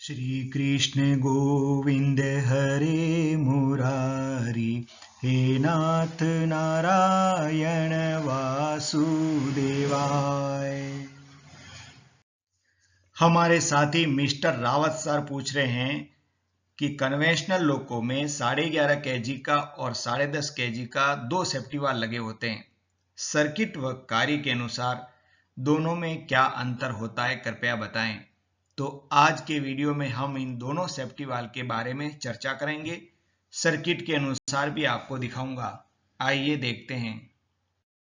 श्री कृष्ण गोविंद हरे मुरारी, हे नाथ नारायण वासुदेवाय। हमारे साथी मिस्टर रावत सर पूछ रहे हैं कि कन्वेंशनल लोको में 11.5 kg का और 10.5 kg का 2 सेफ्टी वाल्व लगे होते हैं। सर्किट व कार्य के अनुसार दोनों में क्या अंतर होता है, कृपया बताएं। तो आज के वीडियो में हम इन दोनों सेफ्टी वाल्व के बारे में चर्चा करेंगे। सर्किट के अनुसार भी आपको दिखाऊंगा। आइए देखते हैं।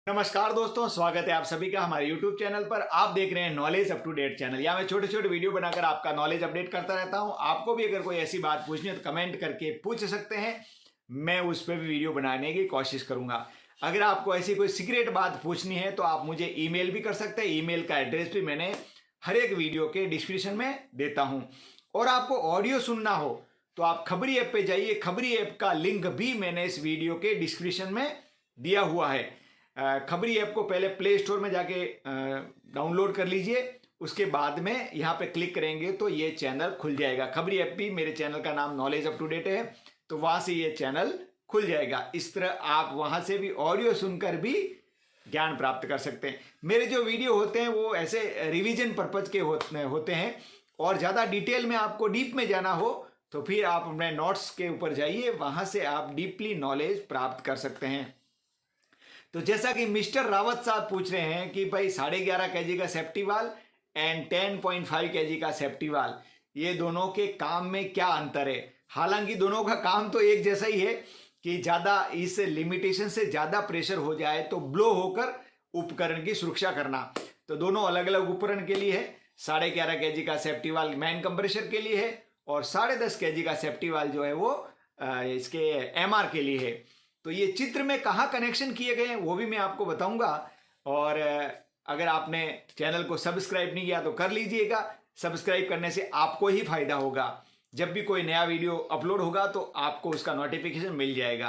नमस्कार दोस्तों, स्वागत है आप सभी का हमारे YouTube चैनल पर। आप देख रहे हैं knowledge up to date channel. यहाँ मैं छोटे छोटे वीडियो बनाकर आपका नॉलेज अपडेट करता रहता हूँ। आपको भी अगर कोई ऐसी बात पूछनी है तो कमेंट करके पूछ सकते हैं, मैं उस पर भी वीडियो बनाने की कोशिश करूंगा। अगर आपको ऐसी कोई सीक्रेट बात पूछनी है तो आप मुझे ईमेल भी कर सकते हैं। ईमेल का एड्रेस भी मैंने हर एक वीडियो के डिस्क्रिप्शन में देता हूं। और आपको ऑडियो सुनना हो तो आप खबरी ऐप पे जाइए। खबरी ऐप का लिंक भी मैंने इस वीडियो के डिस्क्रिप्शन में दिया हुआ है। खबरी ऐप को पहले प्ले स्टोर में जाके डाउनलोड कर लीजिए। उसके बाद में यहाँ पे क्लिक करेंगे तो ये चैनल खुल जाएगा। खबरी ऐप भी, मेरे चैनल का नाम नॉलेज अप टू डेट है, तो वहां से ये चैनल खुल जाएगा। इस तरह आप वहां से भी ऑडियो सुनकर भी ज्ञान प्राप्त कर सकते हैं। मेरे जो वीडियो होते हैं वो ऐसे रिवीजन पर्पज के होते हैं, और ज़्यादा डिटेल में आपको डीप में जाना हो तो फिर आप अपने नोट्स के ऊपर जाइए, वहां से आप डीपली नॉलेज प्राप्त कर सकते हैं। तो जैसा कि मिस्टर रावत साहब पूछ रहे हैं कि भाई 11.5 kg का सेफ्टी वाल्व एंड 10.5 kg का सेफ्टी वाल्व, ये दोनों के काम में क्या अंतर है। हालांकि दोनों का काम तो एक जैसा ही है कि ज़्यादा इस लिमिटेशन से ज़्यादा प्रेशर हो जाए तो ब्लो होकर उपकरण की सुरक्षा करना। तो दोनों अलग अलग उपकरण के लिए है। 11.5 kg का सेफ्टी वाल्व मैन कंप्रेसर के लिए है, और 10.5 kg का सेफ्टी वाल्व जो है वो इसके एमआर के लिए है। तो ये चित्र में कहाँ कनेक्शन किए गए हैं वो भी मैं आपको बताऊंगा। और अगर आपने चैनल को सब्सक्राइब नहीं किया तो कर लीजिएगा। सब्सक्राइब करने से आपको ही फायदा होगा। जब भी कोई नया वीडियो अपलोड होगा तो आपको उसका नोटिफिकेशन मिल जाएगा।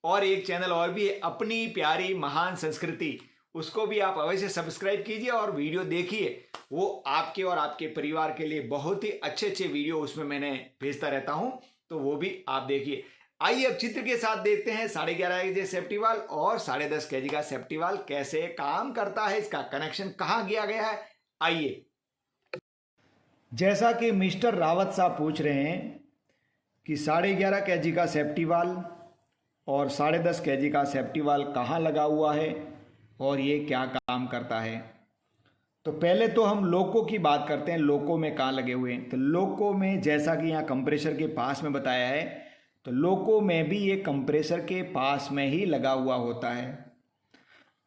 और एक चैनल और भी है, अपनी प्यारी महान संस्कृति, उसको भी आप अवश्य सब्सक्राइब कीजिए और वीडियो देखिए। वो आपके और आपके परिवार के लिए बहुत ही अच्छे अच्छे वीडियो उसमें मैंने भेजता रहता हूं, तो वो भी आप देखिए। आइए अब चित्र के साथ देखते हैं 11.5 kg सेफ्टी वाल्व और 10.5 kg का सेफ्टी वाल्व कैसे काम करता है, इसका कनेक्शन कहाँ किया गया है। आइए। जैसा कि मिस्टर रावत साहब पूछ रहे हैं कि 11.5 kg का सेफ्टी वाल्व और 10.5 kg का सेफ्टी वाल्व कहाँ लगा हुआ है और ये क्या काम करता है। तो पहले तो हम लोको की बात करते हैं, लोको में कहाँ लगे हुए हैं। तो लोको में जैसा कि यहाँ कंप्रेसर के पास में बताया है, तो लोको में भी ये कंप्रेसर के पास में ही लगा हुआ होता है।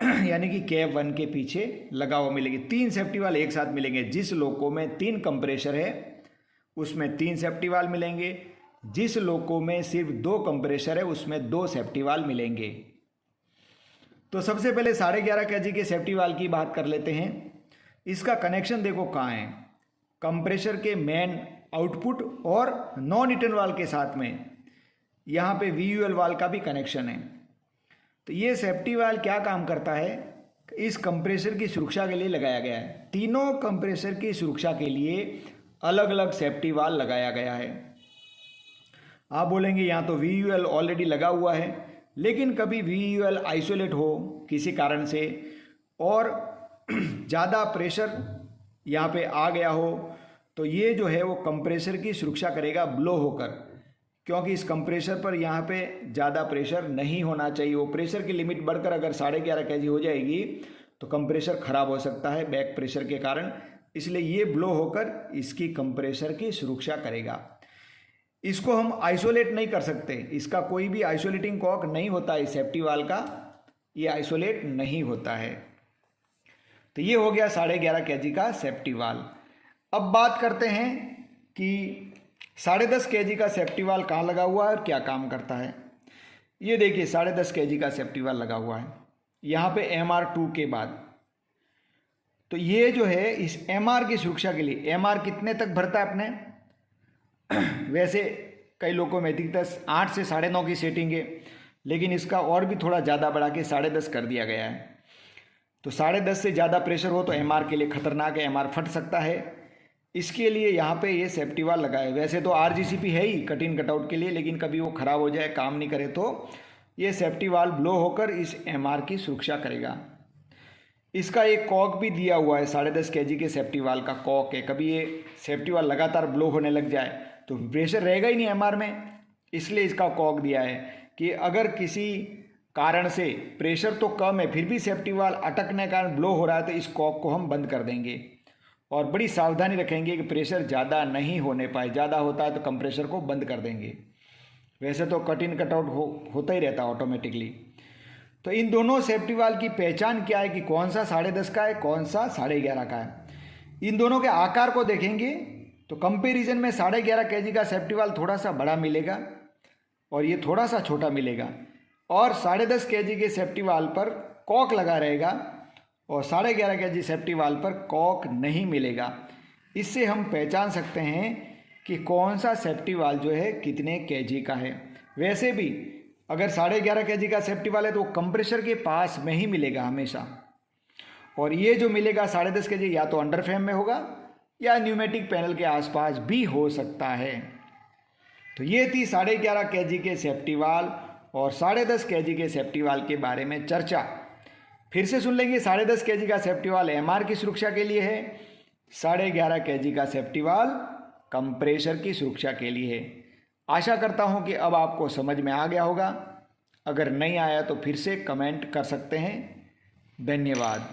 यानी कि कैप 1 के पीछे लगा हुआ मिलेंगे। 3 सेफ्टी वाल्व एक साथ मिलेंगे। जिस लोको में 3 कंप्रेसर है उसमें 3 सेफ्टी वाल्व मिलेंगे। जिस लोको में सिर्फ 2 कंप्रेसर है उसमें 2 सेफ्टी वाल्व मिलेंगे। तो सबसे पहले 11.5 kg के सेफ्टी वाल्व की बात कर लेते हैं। इसका कनेक्शन देखो कहाँ है। कंप्रेसर के मेन आउटपुट और नॉन रिटर्न वाल्व के साथ में यहाँ पे VUL वाल्व का भी कनेक्शन है। तो ये सेफ्टी वाल्व क्या काम करता है, इस कंप्रेसर की सुरक्षा के लिए लगाया गया है। तीनों कंप्रेसर की सुरक्षा के लिए अलग अलग सेफ्टी वाल्व लगाया गया है। आप बोलेंगे यहाँ तो VUL ऑलरेडी लगा हुआ है, लेकिन कभी VUL आइसोलेट हो किसी कारण से और ज़्यादा प्रेशर यहाँ पे आ गया हो, तो ये जो है वो कंप्रेसर की सुरक्षा करेगा ब्लो होकर, क्योंकि इस कंप्रेसर पर यहाँ पे ज़्यादा प्रेशर नहीं होना चाहिए। वो प्रेशर की लिमिट बढ़कर अगर 11.5 kg हो जाएगी तो कंप्रेसर ख़राब हो सकता है बैक प्रेशर के कारण। इसलिए ये ब्लो होकर इसकी कंप्रेसर की सुरक्षा करेगा। इसको हम आइसोलेट नहीं कर सकते, इसका कोई भी आइसोलेटिंग कॉक नहीं होता। इस सेफ्टी वाल्व का ये आइसोलेट नहीं होता है। तो ये हो गया 11.5 kg का सेफ्टी वाल्व। अब बात करते हैं कि 10.5 kg का सेफ्टी वाल्व कहाँ लगा हुआ है और क्या काम करता है। ये देखिए 10.5 kg का सेफ्टी वाल्व लगा हुआ है यहाँ पे MR2 के बाद। तो ये जो है इस MR की सुरक्षा के लिए, MR कितने तक भरता है अपने वैसे कई लोगों में अधिकतर 8 से 9.5 की सेटिंग है, लेकिन इसका और भी थोड़ा ज़्यादा बढ़ा के 10.5 कर दिया गया है। तो 10.5 से ज़्यादा प्रेशर हो तो MR के लिए खतरनाक है, MR फट सकता है। इसके लिए यहाँ पे ये सेफ्टी वाल लगा है। वैसे तो आरजीसीपी है ही कट इन कटआउट के लिए, लेकिन कभी वो ख़राब हो जाए, काम नहीं करे, तो ये सेफ्टी वाल ब्लो होकर इस एमआर की सुरक्षा करेगा। इसका एक कॉक भी दिया हुआ है, 10.5 kg के सेफ्टी वाल का कॉक है। कभी ये सेफ्टी वाल लगातार ब्लो होने लग जाए तो प्रेशर रहेगा ही नहीं एमआर में, इसलिए इसका कॉक दिया है कि अगर किसी कारण से प्रेशर तो कम है फिर भी सेफ्टी वाल अटकने के कारण ब्लो हो रहा है तो इस कॉक को हम बंद कर देंगे और बड़ी सावधानी रखेंगे कि प्रेशर ज़्यादा नहीं होने पाए। ज़्यादा होता है तो कंप्रेसर को बंद कर देंगे। वैसे तो कट इन कटआउट होता ही रहता है ऑटोमेटिकली। तो इन दोनों सेफ्टी वाल की पहचान क्या है कि कौन सा 10.5 का है, कौन सा 11.5 का है। इन दोनों के आकार को देखेंगे तो कंपैरिजन में 11.5 kg का सेफ्टी वाल थोड़ा सा बड़ा मिलेगा और ये थोड़ा सा छोटा मिलेगा, और 10.5 kg के सेफ्टी वाल पर कॉक लगा रहेगा और 11.5 kg सेफ्टी वाल पर कॉक नहीं मिलेगा। इससे हम पहचान सकते हैं कि कौन सा सेफ्टी वाल जो है कितने kg का है। वैसे भी अगर 11.5 kg का सेफ्टी वाल है तो वो कंप्रेसर के पास में ही मिलेगा हमेशा, और ये जो मिलेगा 10.5 kg या तो अंडर फ्रेम में होगा या न्यूमेटिक पैनल के आसपास भी हो सकता है। तो ये थी 11.5 kg के सेफ्टी वाल और 10.5 kg के सेफ्टी वाल के बारे में चर्चा। फिर से सुन लेंगे, 10.5 kg का सेफ्टी वाल एमआर की सुरक्षा के लिए है, 11.5 kg का सेफ्टी वाल कंप्रेसर की सुरक्षा के लिए है। आशा करता हूं कि अब आपको समझ में आ गया होगा। अगर नहीं आया तो फिर से कमेंट कर सकते हैं। धन्यवाद।